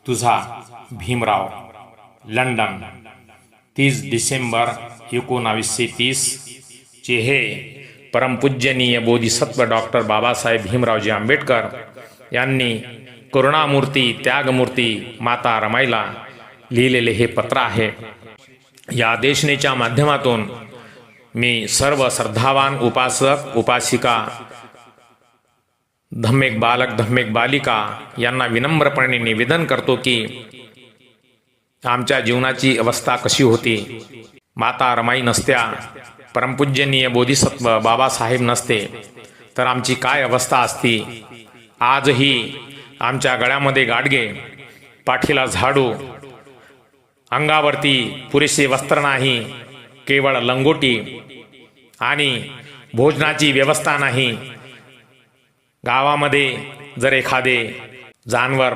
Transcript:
तुझा भीमराव, लंडन, 30 डिसेंबर 1930 चे हे परमपूज्यनीय बोधिसत्व डॉक्टर बाबासाहेब भीमरावजी आंबेडकर यांनी करुणामूर्ती त्यागमूर्ती माता रमाईला लिहिलेले हे पत्र आहे। या देशनेच्या माध्यमातून मी सर्व श्रद्धावान उपासक उपासिका, धम्मेक बालक धम्मेक बालिका यांना विनम्रपणे निवेदन करतो की आमच्या जीवनाची अवस्था कशी होती। माता रमाई नसत्या, परमपूज्यनीय बोधिसत्व बाबासाहेब नसते तर आमची काय अवस्था असती। आजही आमच्या गळ्यामध्ये गाडगे, पाठीला झाडू, अंगावरती पुरेसे वस्त्र नाही, केवळ लंगोटी आणि भोजनाची व्यवस्था नाही। गावामध्ये जर एखादे जानवर